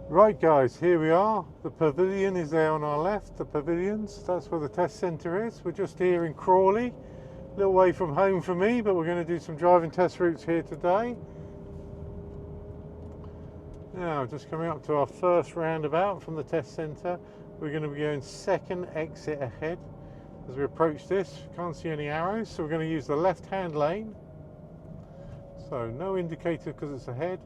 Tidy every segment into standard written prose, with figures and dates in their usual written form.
Right guys, here we are. The pavilion is there on our left, the pavilions. That's where the test centre is. We're just here in Crawley, a little way from home for me, but we're going to do some driving test routes here today. Now, just coming up to our first roundabout from the test centre. We're going to be going second exit ahead. As we approach this, can't see any arrows, so we're going to use the left-hand lane. So no indicator because it's ahead.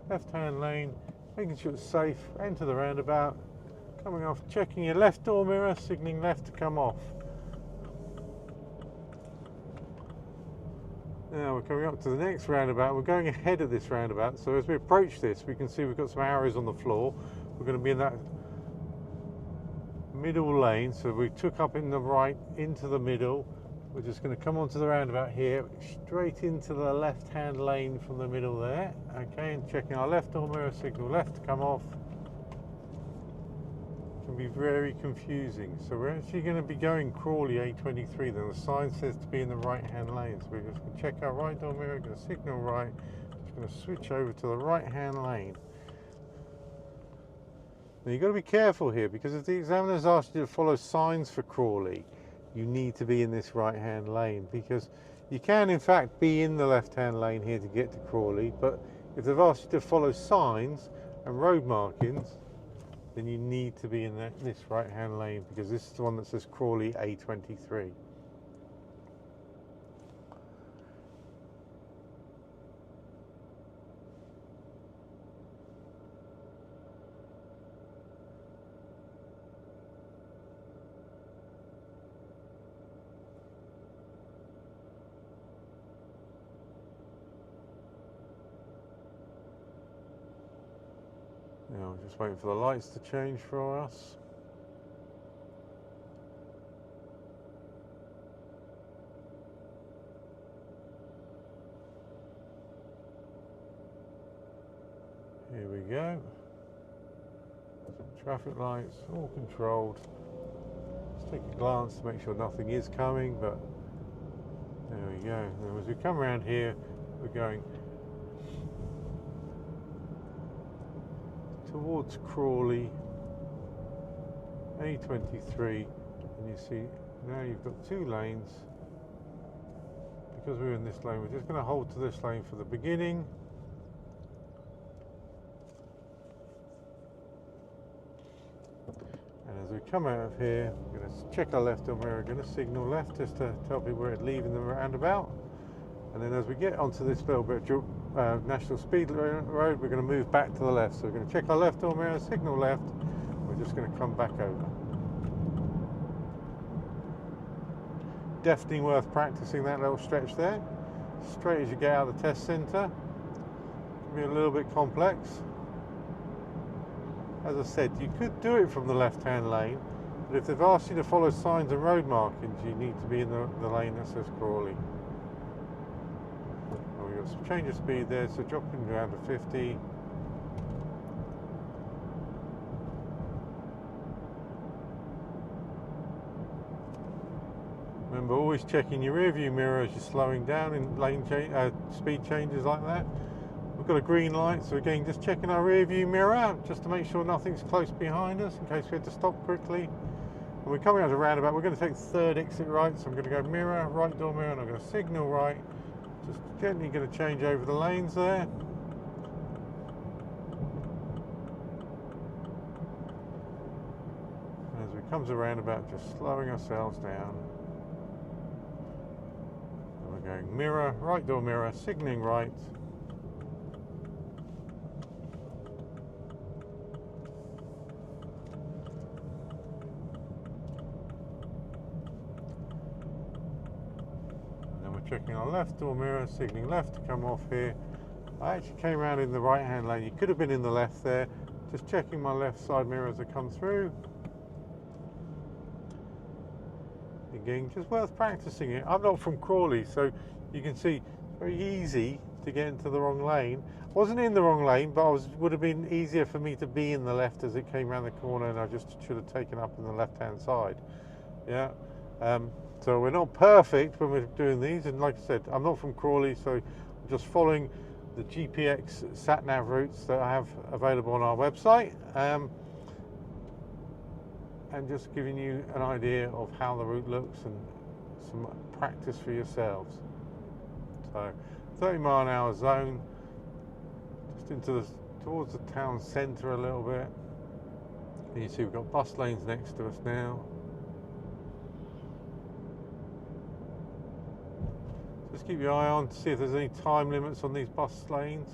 Left-hand lane. Making sure it's safe, enter the roundabout, coming off, checking your left door mirror, signalling left to come off. Now we're coming up to the next roundabout. We're going ahead of this roundabout, so as we approach this, we can see we've got some arrows on the floor. We're going to be in that middle lane, so we took up in the right into the middle. We're just going to come onto the roundabout here, straight into the left-hand lane from the middle there. Okay, and checking our left door mirror, signal left to come off. It can be very confusing. So we're actually going to be going Crawley A23. Then the sign says to be in the right-hand lane. So we're just going to check our right door mirror, going to signal right. Just going to switch over to the right-hand lane. Now you've got to be careful here, because if the examiner's asked you to follow signs for Crawley, you need to be in this right-hand lane, because you can in fact be in the left-hand lane here to get to Crawley, but if they've asked you to follow signs and road markings, then you need to be in this right-hand lane, because this is the one that says Crawley A23. Now, just waiting for the lights to change for us. Here we go. Traffic lights, all controlled. Let's take a glance to make sure nothing is coming, but there we go. And as we come around here, we're going towards Crawley A23, and you see now you've got two lanes. Because we're in this lane, we're just going to hold to this lane for the beginning. And as we come out of here, we're going to check our left door mirror, we're going to signal left just to tell people we're leaving the roundabout. And then as we get onto this little bit of national speed road, we're going to move back to the left. So we're going to check our left door mirror, signal left. We're just going to come back over. Definitely worth practicing that little stretch there. Straight as you get out of the test centre. It can be a little bit complex. As I said, you could do it from the left-hand lane, but if they've asked you to follow signs and road markings, you need to be in the lane that says Crawley. Some change of speed there, so dropping down to 50. Remember, always checking your rear view mirror as you're slowing down in lane speed changes like that. We've got a green light, so again, just checking our rear view mirror just to make sure nothing's close behind us in case we had to stop quickly. When we're coming out of the roundabout, we're going to take the third exit right, so I'm going to go mirror, right door mirror, and I'm going to signal right. Just gently going to change over the lanes there. As we come to the roundabout, just slowing ourselves down. And we're going mirror, right door mirror, signalling right. Checking our left door mirror, signalling left to come off here. I actually came around in the right hand lane. You could have been in the left there. Just checking my left side mirror as I come through. Again, just worth practicing it. I'm not from Crawley, so you can see it's very easy to get into the wrong lane. I wasn't in the wrong lane, but would have been easier for me to be in the left as it came around the corner, and I just should have taken up in the left hand side. Yeah. So we're not perfect when we're doing these, and like I said, I'm not from Crawley, so I'm just following the GPX sat-nav routes that I have available on our website, and just giving you an idea of how the route looks and some practice for yourselves. So 30-mile-an-hour zone, just into towards the town centre a little bit. And you see we've got bus lanes next to us now. Just keep your eye on to see if there's any time limits on these bus lanes.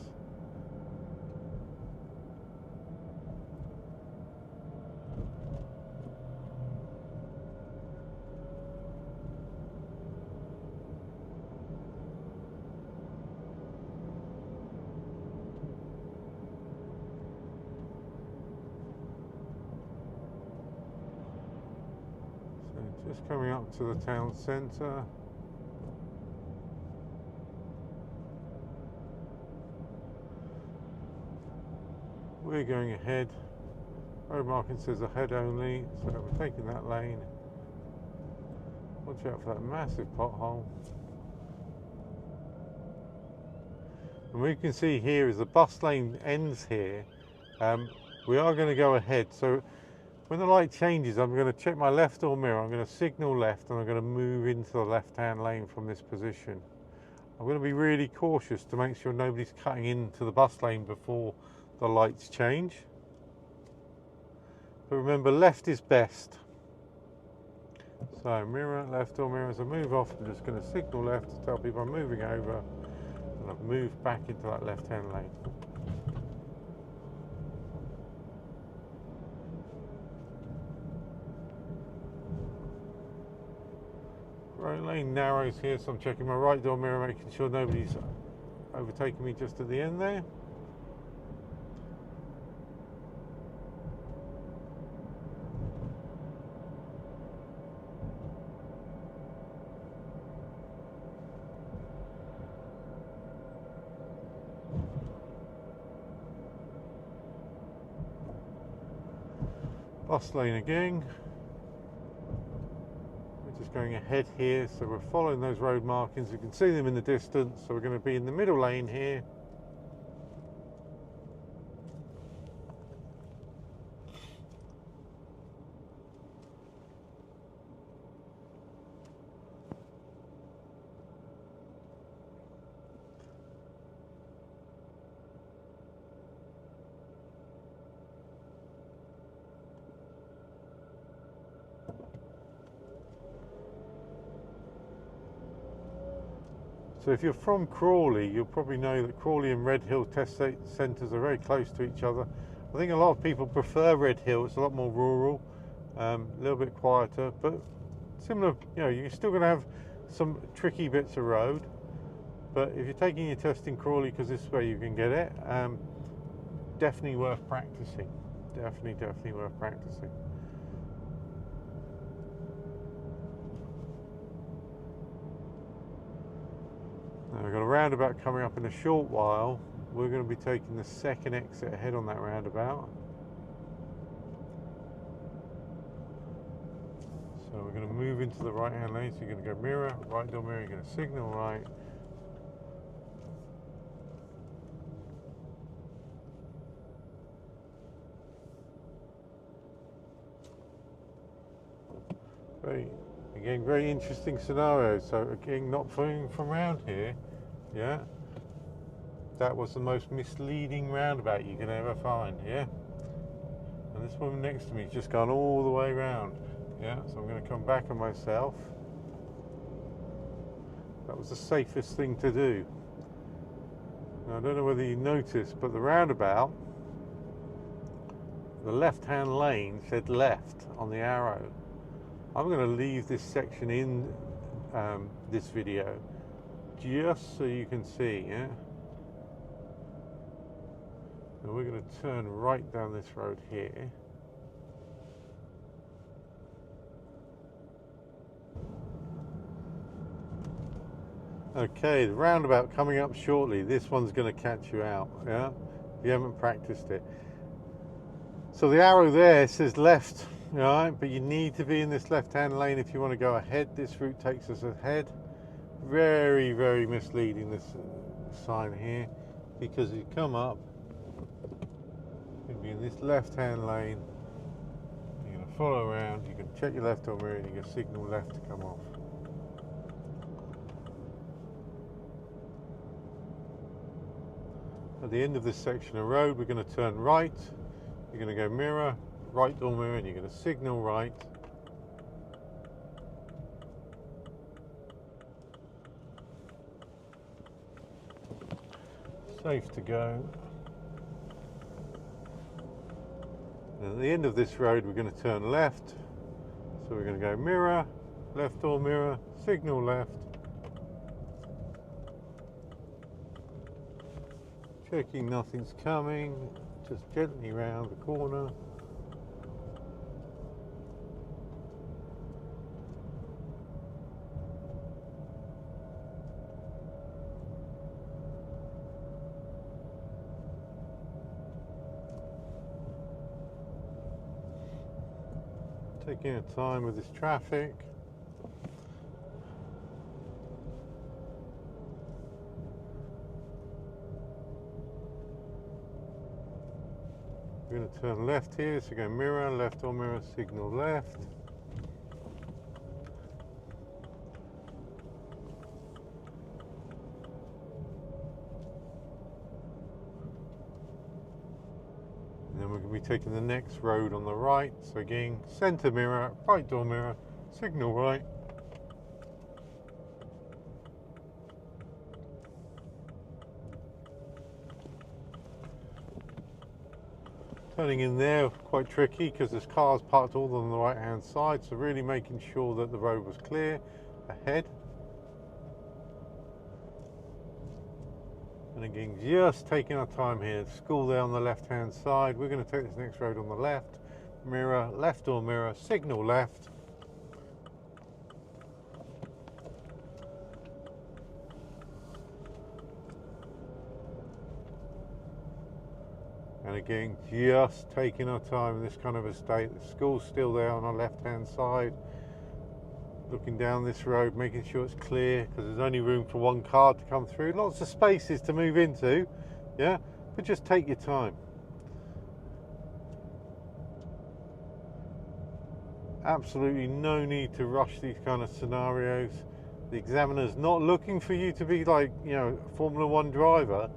So just coming up to the town centre. We're going ahead. Road marking says ahead only, so we're taking that lane. Watch out for that massive pothole. And we can see here as the bus lane ends here, we are going to go ahead. So when the light changes, I'm going to check my left door mirror, I'm going to signal left, and I'm going to move into the left-hand lane from this position. I'm going to be really cautious to make sure nobody's cutting into the bus lane before the lights change. But remember, left is best. So mirror, left door mirror. As I move off, I'm just going to signal left to tell people I'm moving over, and I've moved back into that left-hand lane. Right lane narrows here, so I'm checking my right door mirror, making sure nobody's overtaking me just at the end there. Bus lane again. We're just going ahead here, so we're following those road markings. You can see them in the distance, so we're going to be in the middle lane here. So if you're from Crawley, you'll probably know that Crawley and Red Hill Test Centres are very close to each other. I think a lot of people prefer Red Hill. It's a lot more rural, a little bit quieter, but similar. You know, you're still going to have some tricky bits of road. But if you're taking your test in Crawley, because this is where you can get it, definitely worth practicing. Definitely worth practicing. Now we've got a roundabout coming up in a short while. We're going to be taking the second exit ahead on that roundabout. So we're going to move into the right hand lane. So you're going to go mirror, right door mirror, you're going to signal right. Very interesting scenario. So again, not from around here, yeah. That was the most misleading roundabout you can ever find, yeah. And this woman next to me has just gone all the way around, yeah. So I'm going to come back on myself. That was the safest thing to do. Now, I don't know whether you noticed, but the roundabout, the left-hand lane said left on the arrow. I'm going to leave this section in this video just so you can see, yeah? And we're going to turn right down this road here. Okay, the roundabout coming up shortly. This one's going to catch you out, yeah? If you haven't practiced it. So the arrow there says left. Right, but you need to be in this left-hand lane if you want to go ahead. This route takes us ahead. Very misleading, this sign here. because as you come up, you're going to be in this left-hand lane. You're going to follow around, you can check your left door mirror and you can signal left to come off. At the end of this section of road, we're going to turn right. You're going to go mirror, right door mirror, and you're going to signal right. Safe to go. And at the end of this road, we're going to turn left. So we're going to go mirror, left door mirror, signal left. Checking nothing's coming, just gently round the corner. Taking our time with this traffic. We're going to turn left here, so go mirror, left or mirror, signal left. And then we're going to be taking the next road on the right, so again, centre mirror, right door mirror, signal right. Turning in there, quite tricky because there's cars parked all on the right hand side, so really making sure that the road was clear ahead. And again, just taking our time here, school there on the left hand side. We're going to take this next road on the left, mirror, left door mirror, signal left. And again, just taking our time in this kind of a state. The school's still there on our left-hand side. Looking down this road, making sure it's clear, because there's only room for one car to come through. Lots of spaces to move into, yeah? But just take your time. Absolutely no need to rush these kind of scenarios. The examiner's not looking for you to be like, you know, a Formula One driver.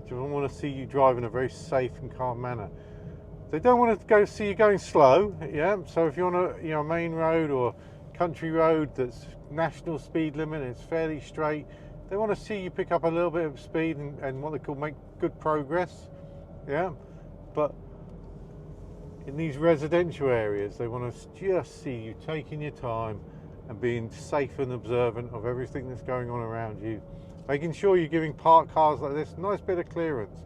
They want to see you drive in a very safe and calm manner. They don't want to go see you going slow, yeah. So if you're on a main road or country road that's national speed limit, it's fairly straight. They want to see you pick up a little bit of speed and what they call make good progress, yeah. But in these residential areas, they want to just see you taking your time and being safe and observant of everything that's going on around you. Making sure you're giving parked cars like this a nice bit of clearance.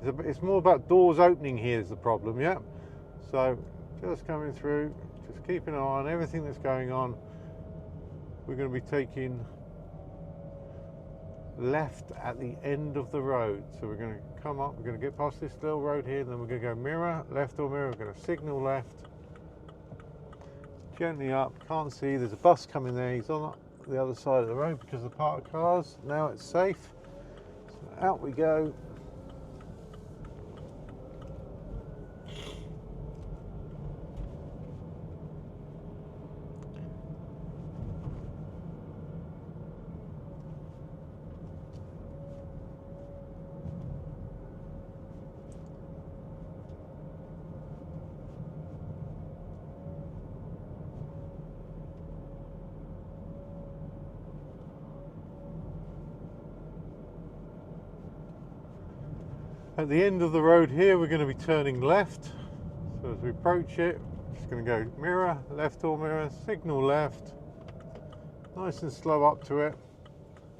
It's more about doors opening here is the problem, yeah? So just coming through, just keeping an eye on everything that's going on. We're going to be taking left at the end of the road. So we're going to come up, we're going to get past this little road here, and then we're going to go mirror, left or mirror, we're going to signal left. Gently up, can't see, there's a bus coming there, he's on the other side of the road because of the parked cars. Now it's safe, so out we go. At the end of the road here, we're going to be turning left. So as we approach it, just going to go mirror, left or mirror, signal left. Nice and slow up to it.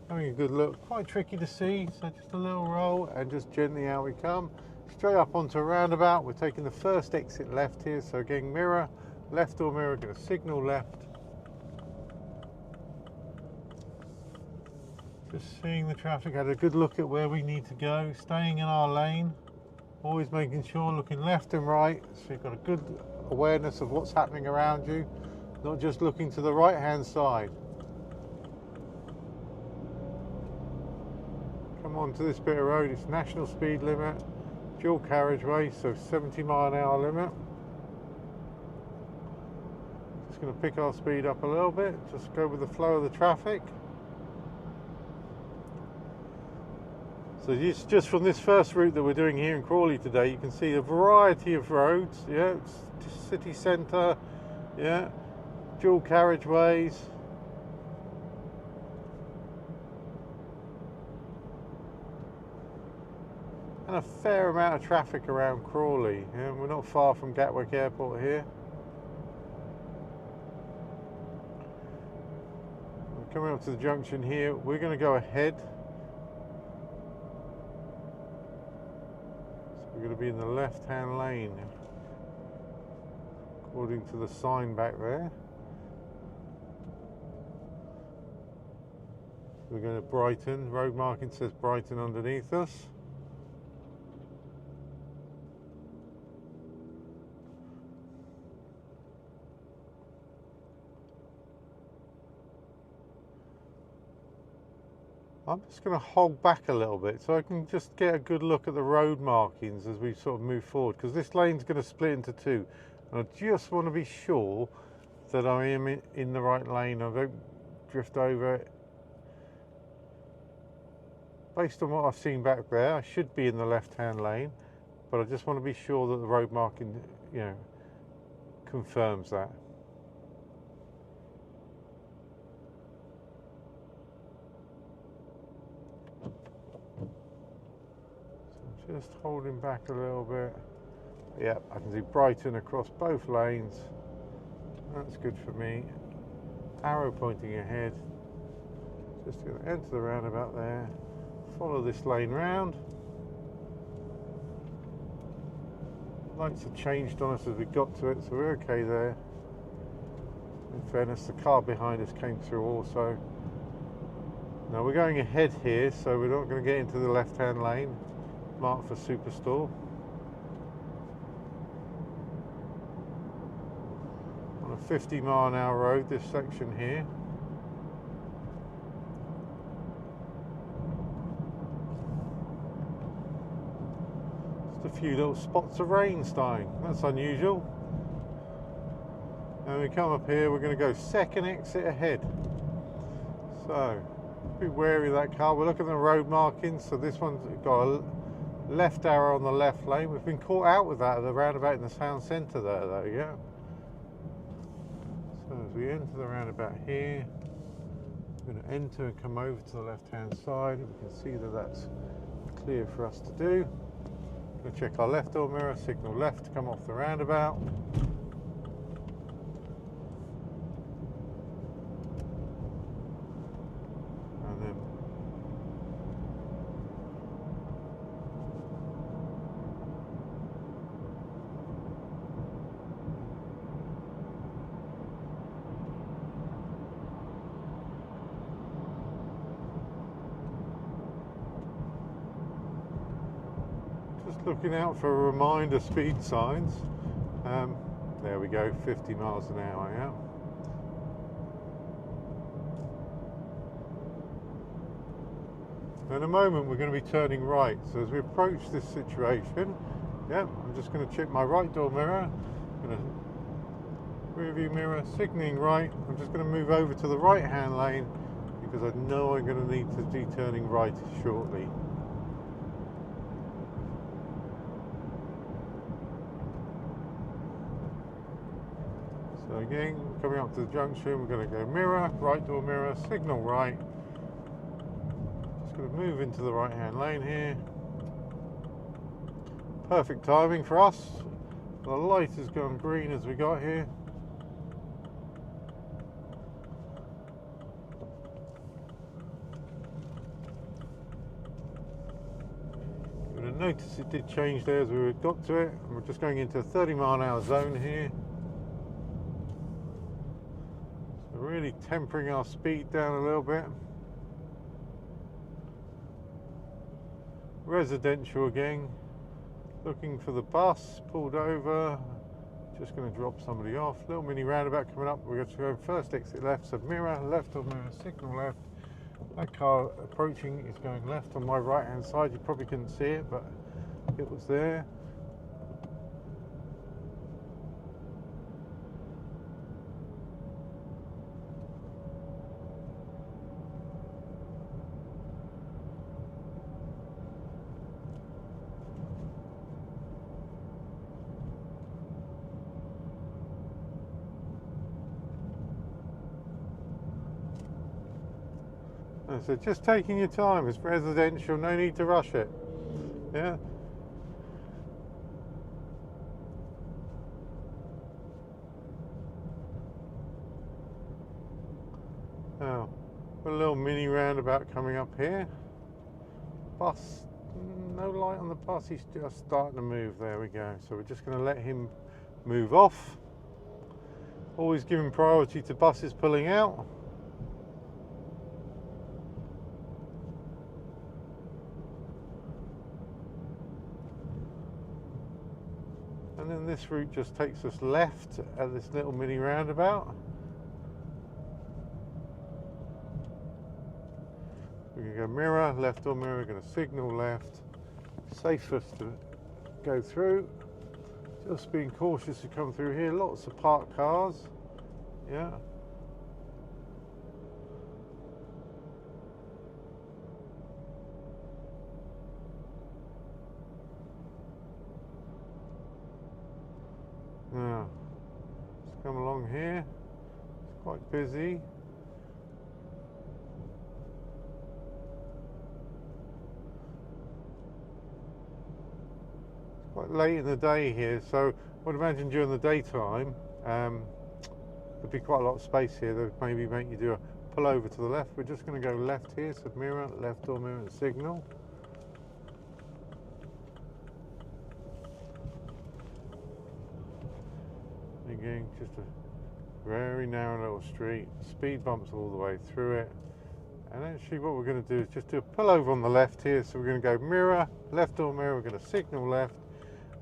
Having a good look. Quite tricky to see, so just a little roll and just gently out we come. Straight up onto a roundabout. We're taking the first exit left here. So again, mirror, left or mirror, going to signal left. Just seeing the traffic, had a good look at where we need to go, staying in our lane, always making sure, looking left and right, so you've got a good awareness of what's happening around you, not just looking to the right hand side. Come on to this bit of road, it's national speed limit, dual carriageway, so 70-mile-an-hour limit. Just going to pick our speed up a little bit, just go with the flow of the traffic. So just from this first route that we're doing here in Crawley today, you can see a variety of roads. Yeah, it's city centre, yeah, dual carriageways. And a fair amount of traffic around Crawley. Yeah, we're not far from Gatwick Airport here. We're coming up to the junction here. We're going to go ahead. So we're going to be in the left-hand lane, according to the sign back there. We're going to Brighton. Road marking says Brighton underneath us. I'm just going to hold back a little bit so I can just get a good look at the road markings as we sort of move forward, because this lane's going to split into two, and I just want to be sure that I am in the right lane. I don't drift over it. Based on what I've seen back there, I should be in the left-hand lane, but I just want to be sure that the road marking, you know, confirms that. Just holding back a little bit. Yeah, I can see Brighton across both lanes. That's good for me. Arrow pointing ahead. Just going to enter the roundabout there. Follow this lane round. Lights have changed on us as we got to it, so we're okay there. In fairness, the car behind us came through also. Now we're going ahead here, so we're not going to get into the left-hand lane. Marked for Superstore. On a 50-mile-an-hour road, this section here. Just a few little spots of rain starting. That's unusual. And we come up here, we're going to go second exit ahead. So, be wary of that car. We're looking at the road markings, so this one's got a left arrow on the left lane. We've been caught out with that at the roundabout in the town centre there though, yeah. So as we enter the roundabout here, we're going to enter and come over to the left hand side. We can see that that's clear for us to do. We're going to check our left door mirror, signal left to come off the roundabout. And then looking out for reminder speed signs. There we go, 50 miles an hour, yeah. In a moment we're going to be turning right, so as we approach this situation, yeah, I'm just going to check my right door mirror, rear view mirror, signalling right. I'm just going to move over to the right hand lane because I know I'm going to need to be turning right shortly. So again, coming up to the junction, we're going to go mirror, right door mirror, signal right. Just going to move into the right hand lane here. Perfect timing for us. The light has gone green as we got here. You're going to notice it did change there as we got to it. We're just going into a 30-mile-an-hour zone here. Really tempering our speed down a little bit. Residential again. Looking for the bus, pulled over. Just going to drop somebody off. Little mini roundabout coming up. We're going to go first exit left, so mirror, left or mirror, signal left. That car approaching is going left on my right hand side. You probably couldn't see it, but it was there. So just taking your time, it's residential, no need to rush it. Yeah. Now, got a little mini roundabout coming up here. Bus, no light on the bus, he's just starting to move. There we go. So we're just going to let him move off. Always giving priority to buses pulling out. And then this route just takes us left at this little mini roundabout. We're going to go mirror, left or mirror, we're going to signal left. Safest to go through. Just being cautious to come through here. Lots of parked cars. Yeah. Now, let's come along here. It's quite busy. It's quite late in the day here, so I would imagine during the daytime there'd be quite a lot of space here. That would maybe make you do a pull over to the left. We're just going to go left here, so mirror, left or mirror and signal. Again, just a very narrow little street, speed bumps all the way through it. And actually what we're going to do is just do a pull over on the left here. So we're going to go mirror, left or mirror, we're going to signal left,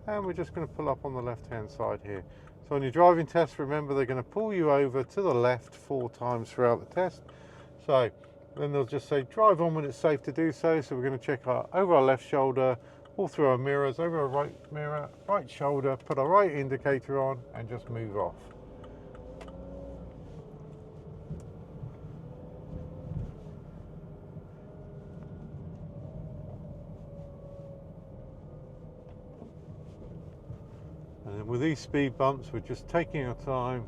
and we're just going to pull up on the left hand side here. So on your driving test, remember they're going to pull you over to the left 4 times throughout the test. So then they'll just say drive on when it's safe to do so. So we're going to check over our left shoulder, all through our mirrors, over our right mirror, right shoulder, put our right indicator on and just move off. And then with these speed bumps, we're just taking our time,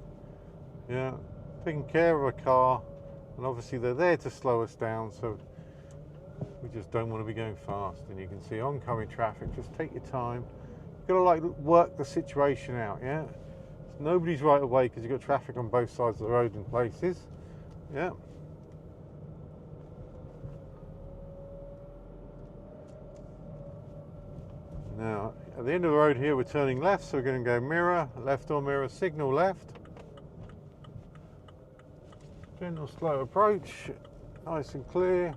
yeah, taking care of a car, and obviously they're there to slow us down, so we just don't want to be going fast. And you can see oncoming traffic. Just take your time. You've got to like work the situation out. Yeah, so nobody's right away because you've got traffic on both sides of the road in places. Yeah. Now at the end of the road here, we're turning left, so we're going to go mirror, left or mirror, signal left. Gentle slow approach, nice and clear.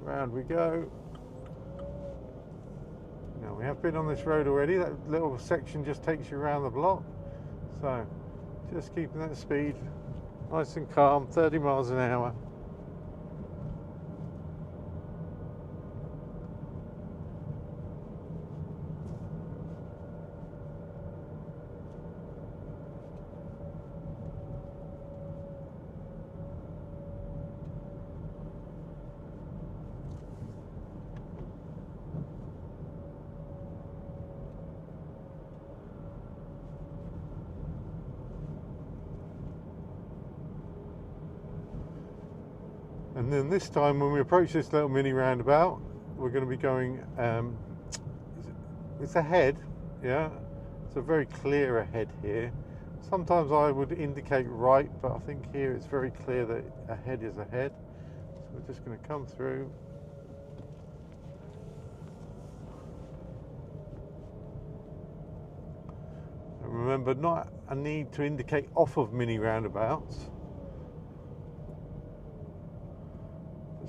Round we go. Now we have been on this road already. That little section just takes you around the block. So just keeping that speed nice and calm, 30 miles an hour. And then this time when we approach this little mini roundabout, we're going to be going, it's ahead, yeah, it's a very clear ahead here. Sometimes I would indicate right, but I think here it's very clear that ahead is ahead. So we're just going to come through. And remember, not a need to indicate off of mini roundabouts.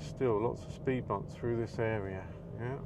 Still lots of speed bumps through this area, yeah.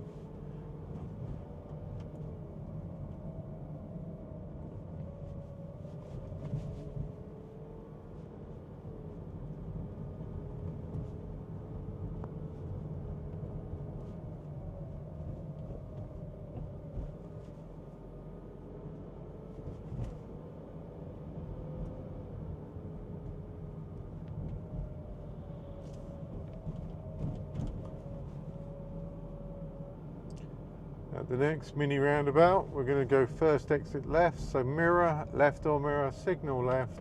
At the next mini roundabout, we're going to go first exit left, so mirror, left door mirror, signal left.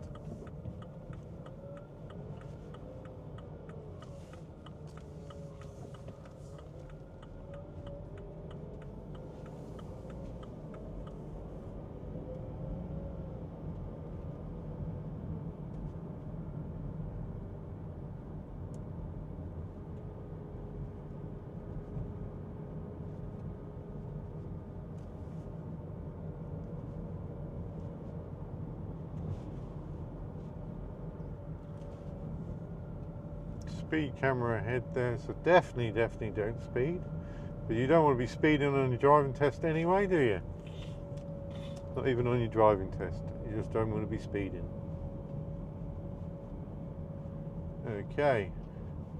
Speed camera ahead there, so definitely don't speed. But you don't want to be speeding on your driving test anyway, do you? Not even on your driving test. You just don't want to be speeding. Okay,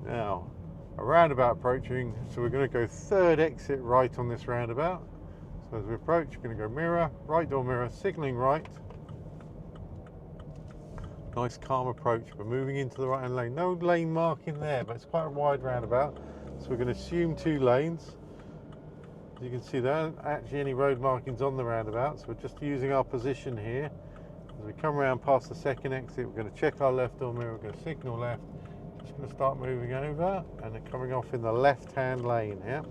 now a roundabout approaching, so we're going to go third exit right on this roundabout. So as we approach, we're going to go mirror, right door mirror, signalling right. Nice calm approach. We're moving into the right hand lane. No lane marking there, but it's quite a wide roundabout. So we're going to assume 2 lanes. As you can see, there aren't actually any road markings on the roundabout, so we're just using our position here. As we come around past the second exit, we're going to check our left door mirror, we're going to signal left. Just going to start moving over, and then coming off in the left hand lane here.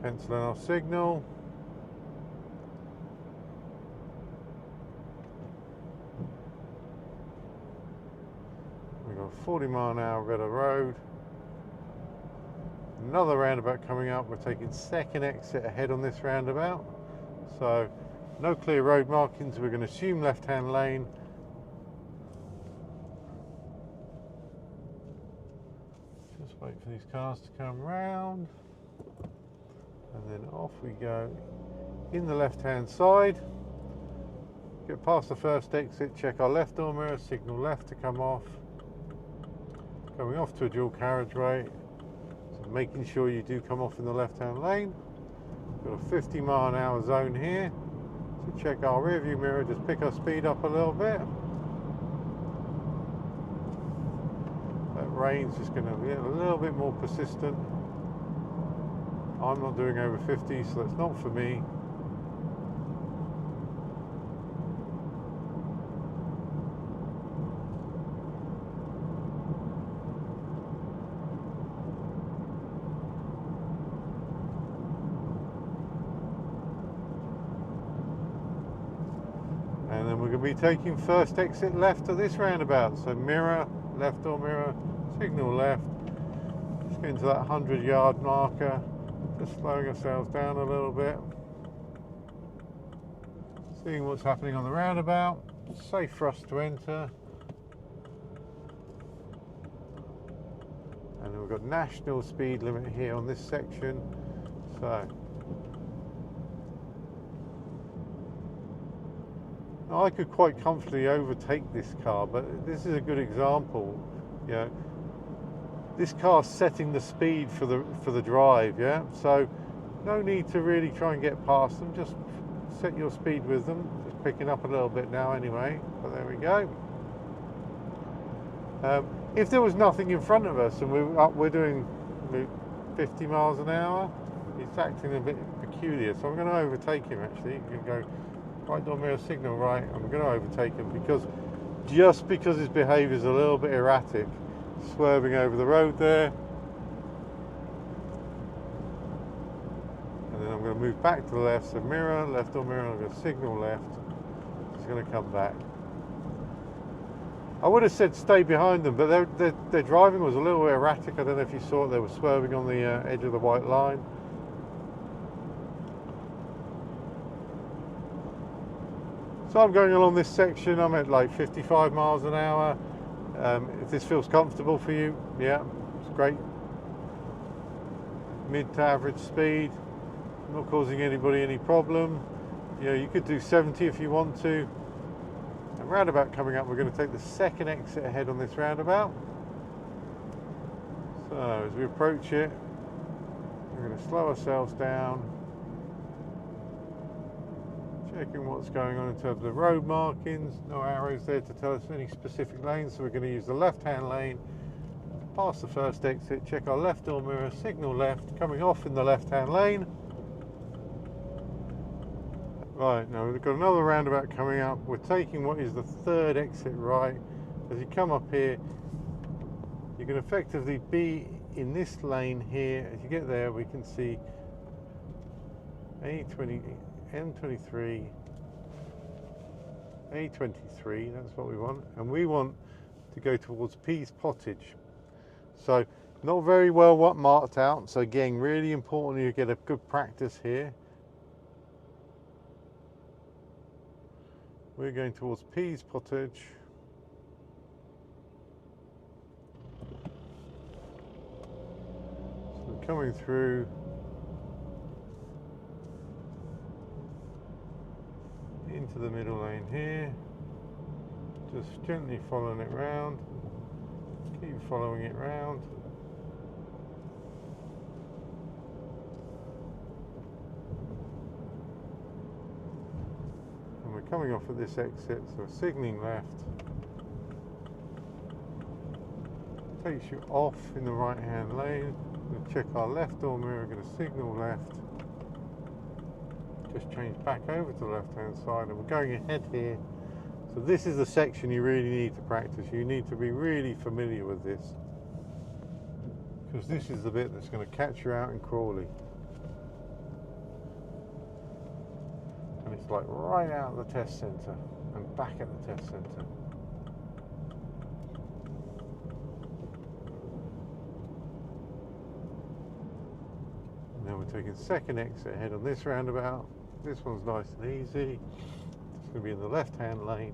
Cancelling our signal. We've got 40 mile an hour Redder Road. Another roundabout coming up. We're taking second exit ahead on this roundabout. So no clear road markings. We're going to assume left hand lane. Just wait for these cars to come round. And then off we go in the left hand side. Get past the first exit, check our left door mirror, signal left to come off. Going off to a dual carriageway, so making sure you do come off in the left hand lane. Got a 50 mile an hour zone here, so check our rear view mirror, just pick our speed up a little bit. That rain's just going to be a little bit more persistent. I'm not doing over 50, so that's not for me. And then we're going to be taking first exit left to this roundabout. So mirror, left door mirror, signal left. Just getting to that 100-yard marker. Just slowing ourselves down a little bit. Seeing what's happening on the roundabout. Safe for us to enter. And then we've got national speed limit here on this section. So now I could quite comfortably overtake this car, but this is a good example. You know, this car's setting the speed for the drive, yeah? So no need to really try and get past them, just set your speed with them. Just picking up a little bit now anyway, but there we go. If there was nothing in front of us and we're doing 50 miles an hour, it's acting a bit peculiar. So I'm going to overtake him actually. I'm going to go right door mirror, signal right. I'm going to overtake him because his behaviour is a little bit erratic. Swerving over the road there, and then I'm going to move back to the left, so mirror, left door mirror, I'm going to signal left. He's going to come back. I would have said stay behind them, but their driving was a little bit erratic. I don't know if you saw it, they were swerving on the edge of the white line. So I'm going along this section, I'm at like 55 miles an hour. If this feels comfortable for you, yeah, it's great. Mid to average speed, not causing anybody any problem. You know, you could do 70 if you want to. A roundabout coming up, we're going to take the second exit ahead on this roundabout. So as we approach it, we're going to slow ourselves down. Checking what's going on in terms of the road markings. No arrows there to tell us any specific lanes, so we're going to use the left hand lane. past the first exit, check our left door mirror, signal left, coming off in the left hand lane. Right, now we've got another roundabout coming up. We're taking what is the third exit right. As you come up here, you can effectively be in this lane here. As you get there, we can see A20, M23, A23, that's what we want. And we want to go towards Pease Pottage. So, not very well marked out. So again, really important you get a good practice here. We're going towards Pease Pottage. So we're coming through. Into the middle lane here. Just gently following it round. Keep following it round. Coming off at this exit, so we're signalling left. Takes you off in the right hand lane. We'll check our left door mirror, we're going to signal left. Just change back over to the left hand side and we're going ahead here. So this is the section you really need to practice. You need to be really familiar with this. Because this is the bit that's going to catch you out in Crawley. It's like right out of the test centre and back at the test centre. And then we're taking second exit ahead on this roundabout. This one's nice and easy. It's going to be in the left hand lane.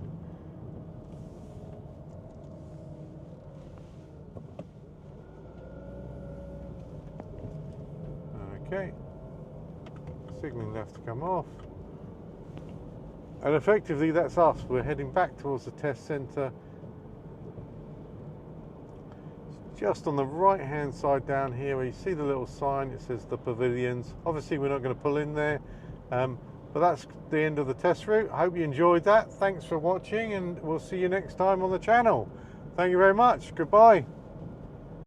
Okay. Signalling left to come off. And effectively that's us. We're heading back towards the test centre. Just on the right hand side down here where you see the little sign, it says the pavilions. Obviously we're not going to pull in there, but that's the end of the test route. I hope you enjoyed that. Thanks for watching and we'll see you next time on the channel. Thank you very much. Goodbye.